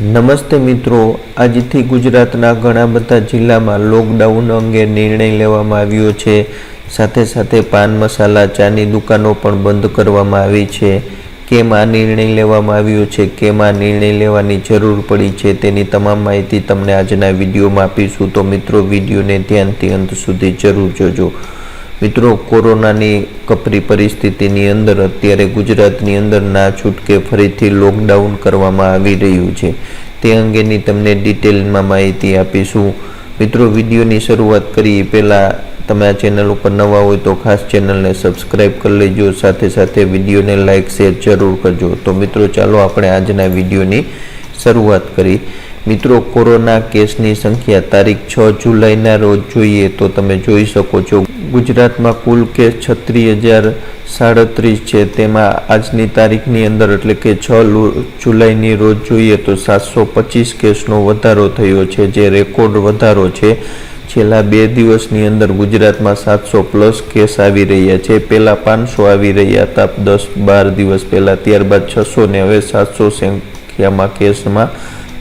નમસ્તે મિત્રો, આજથી ગુજરાતના ઘણા બધા જિલ્લામાં લોકડાઉન અંગે નિર્ણય લેવામાં આવ્યો છે। સાથે સાથે પાન મસાલા ચાની દુકાનો પણ બંધ કરવામાં આવી છે। કેમ આ નિર્ણય લેવામાં આવ્યો છે, કેમ આ નિર્ણય લેવાની જરૂર પડી છે, તેની તમામ માહિતી તમને આજના વિડીયોમાં આપીશું। તો મિત્રો, વિડીયોને ધ્યાનથી અંત સુધી જરૂર જોજો। મિત્રો, કોરોનાની કપરી પરિસ્થિતિની અંદર અત્યારે ગુજરાતની અંદર ના છૂટકે ફરીથી લોકડાઉન કરવામાં આવી રહ્યું છે, તે અંગેની તમને ડિટેલમાં માહિતી આપીશું। મિત્રો, વિડીયોની શરૂઆત કરીએ પહેલાં તમે આ ચેનલ ઉપર નવા હોય તો ખાસ ચેનલને સબસ્ક્રાઈબ કરી લેજો, સાથે સાથે વિડીયોને લાઇક શેર જરૂર કરજો। તો મિત્રો, ચાલો આપણે આજના વિડીયોની શરૂઆત કરી। મિત્રો, કોરોના કેસની સંખ્યા તારીખ 6 જુલાઈના રોજ જોઈએ તો તમે જોઈ શકો છો ગુજરાતમાં કુલ કેસ 36,037 છે। તેમાં આજની તારીખની અંદર એટલે કે 6 જુલાઈની રોજ જોઈએ તો 725 કેસનો વધારો થયો છે, જે રેકોર્ડ વધારો છે। છેલ્લા 2 દિવસની અંદર ગુજરાતમાં 700+ કેસ આવી રહ્યા છે। પહેલાં 500 આવી રહ્યા હતા 10-12 દિવસ પહેલાં, ત્યારબાદ 600 ને હવે 700 સંખ્યામાં કેસમાં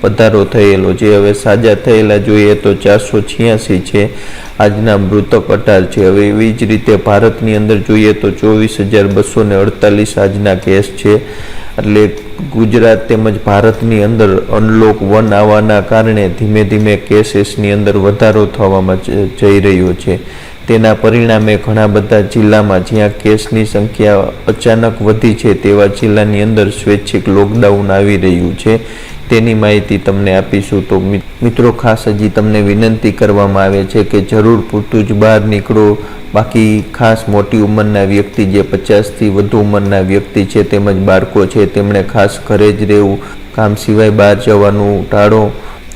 વધારો થયેલો છે। હવે સાજા થયેલા જોઈએ તો 486 છે। આજના મૃતક 18 છે। હવે એવી જ રીતે ભારતની અંદર જોઈએ તો 24,248 આજના કેસ છે। એટલે ગુજરાત તેમજ ભારતની અંદર અનલોક 1 આવવાના કારણે ધીમે ધીમે કેસીસની અંદર વધારો થવામાં જઈ રહ્યો છે। તેના પરિણામે ઘણા બધા જિલ્લામાં જ્યાં કેસની સંખ્યા અચાનક વધી છે તેવા જિલ્લાની અંદર સ્વૈચ્છિક લોકડાઉન આવી રહ્યું છે, તેની માહિતી તમને આપીશું। તો મિત્રો, ખાસ હજી તમને વિનંતી કરવામાં આવે છે કે જરૂર પૂરતું જ બહાર નીકળો। બાકી ખાસ મોટી ઉંમરના વ્યક્તિ, જે 50થી વધુ ઉંમરના વ્યક્તિ છે તેમજ બાળકો છે, તેમણે ખાસ ઘરે જ રહેવું, કામ સિવાય બહાર જવાનું ટાળો।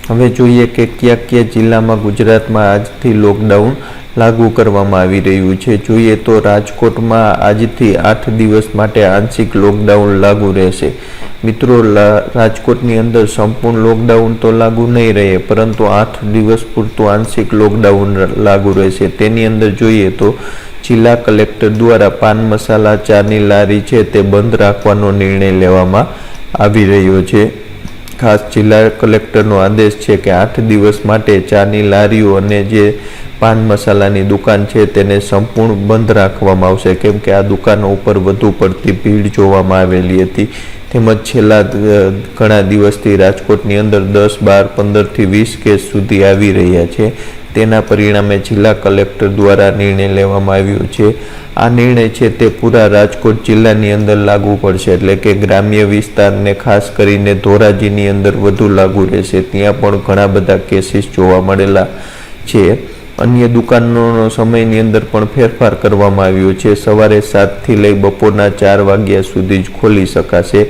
હવે જોઈએ કે કયા કયા જિલ્લામાં ગુજરાતમાં આજથી લોકડાઉન લાગુ કરવામાં આવી રહ્યું છે। જોઈએ તો રાજકોટમાં આજથી 8 દિવસ માટે આંશિક લોકડાઉન લાગુ રહેશે। મિત્રો, રાજકોટની અંદર સંપૂર્ણ લોકડાઉન તો લાગુ નહીં રહે, પરંતુ 8 દિવસ પૂરતું આંશિક લોકડાઉન લાગુ રહેશે। તેની અંદર જોઈએ તો જિલ્લા કલેક્ટર દ્વારા પાન મસાલા ચાની લારી છે તે બંધ રાખવાનો નિર્ણય લેવામાં આવી રહ્યો છે। ખાસ જિલ્લા કલેક્ટરનો આદેશ છે કે 8 દિવસ માટે ચાની લારીઓ અને જે પાન મસાલાની દુકાન છે તેને સંપૂર્ણ બંધ રાખવામાં આવશે, કેમ કે આ દુકાનો ઉપર વધુ પડતી ભીડ જોવામાં આવેલી હતી। તેમજ છેલ્લા ઘણા દિવસથી રાજકોટની અંદર 10, 12, 15થી 20 કેસ સુધી આવી રહ્યા છે। તેના પરિણામે જિલ્લા કલેક્ટર દ્વારા નિર્ણય લેવામાં આવ્યો છે। આ નિર્ણય છે તે પૂરા રાજકોટ જિલ્લાની અંદર લાગુ પડશે, એટલે કે ગ્રામ્ય વિસ્તારને ખાસ કરીને ધોરાજીની અંદર વધુ લાગુ રહેશે। ત્યાં પણ ઘણા બધા કેસીસ જોવા મળેલા છે। અન્ય દુકાનોનો સમયની અંદર પણ ફેરફાર કરવામાં આવ્યો છે। સવારે 7થી લઈ બપોરના 4 વાગ્યા સુધી જ ખોલી શકાશે।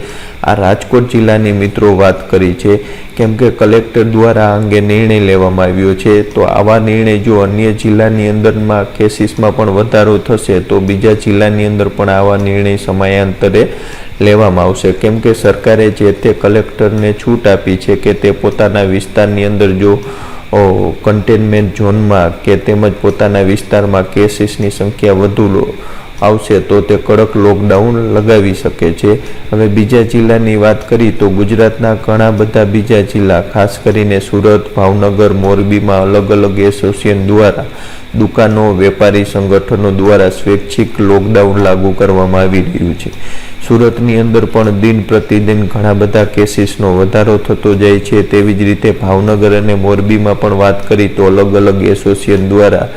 આ રાજકોટ જિલ્લાની મિત્રો વાત કરી છે, કેમ કે કલેક્ટર દ્વારા આ અંગે નિર્ણય લેવામાં આવ્યો છે। તો આવા નિર્ણય જો અન્ય જિલ્લાની અંદરમાં કેસીસમાં પણ વધારો થશે તો બીજા જિલ્લાની અંદર પણ આવા નિર્ણય સમયાંતરે લેવામાં આવશે, કેમ કે સરકારે જે તે કલેક્ટરને છૂટ આપી છે કે તે પોતાના વિસ્તારની અંદર જો કન્ટેનમેન્ટ ઝોનમાં કે તેમજ પોતાના વિસ્તારમાં કેસીસની સંખ્યા વધુ આવશે તો તે કડક લોકડાઉન લગાવી શકે છે। હવે બીજા જિલ્લાની વાત કરી તો ગુજરાતના ઘણા બધા બીજા જિલ્લા, ખાસ કરીને સુરત, ભાવનગર, મોરબીમાં અલગ અલગ એસોસિએશન દ્વારા દુકાનો, વેપારી સંગઠનો દ્વારા સ્વૈચ્છિક લોકડાઉન લાગુ કરવામાં આવી રહ્યું છે। સુરતની અંદર પણ દિન પ્રતિદિન ઘણા બધા કેસીસનો વધારો થતો જાય છે। તેવી જ રીતે ભાવનગર અને મોરબીમાં પણ વાત કરી તો અલગ અલગ એસોસિએશન દ્વારા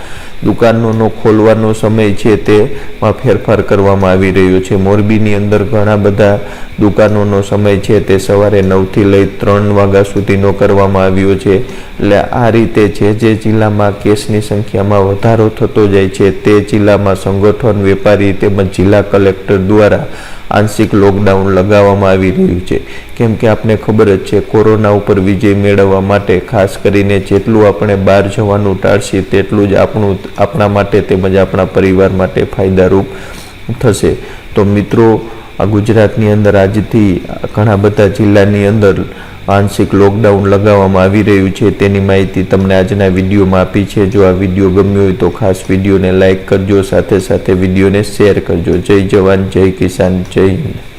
દુકાનોનો ખોલવાનો સમય છે તેમાં ફેરફાર કરવામાં આવી રહ્યો છે। મોરબીની અંદર ઘણા બધા દુકાનોનો સમય છે તે સવારે 9થી લઈ 3 વાગ્યા સુધીનો કરવામાં આવ્યો છે। એટલે આ રીતે જે જિલ્લામાં કેસની સંખ્યામાં વધારો થતો જાય છે તે જિલ્લામાં સંગઠન, વેપારી તેમજ જિલ્લા કલેક્ટર દ્વારા આંશિક લોકડાઉન લગાવવામાં આવી રહ્યું છે, કેમ કે આપને ખબર જ છે કોરોના ઉપર વિજય મેળવવા માટે ખાસ કરીને જેટલું આપણે બહાર જવાનું ટાળશે તેટલું જ આપણા માટે તેમજ આપણા પરિવાર માટે ફાયદારૂપ થશે। તો મિત્રો, આ ગુજરાતની અંદર આજથી ઘણા બધા જિલ્લાની અંદર આંશિક લોકડાઉન લગાવવામાં આવી રહ્યું છે, તેની માહિતી તમને આજના વિડીયોમાં આપી છે। જો આ વિડીયો ગમ્યો હોય તો ખાસ વિડીયોને લાઇક કરજો, સાથે સાથે વિડીયોને શેર કરજો। જય જવાન, જય કિસાન, જય હિન્દ।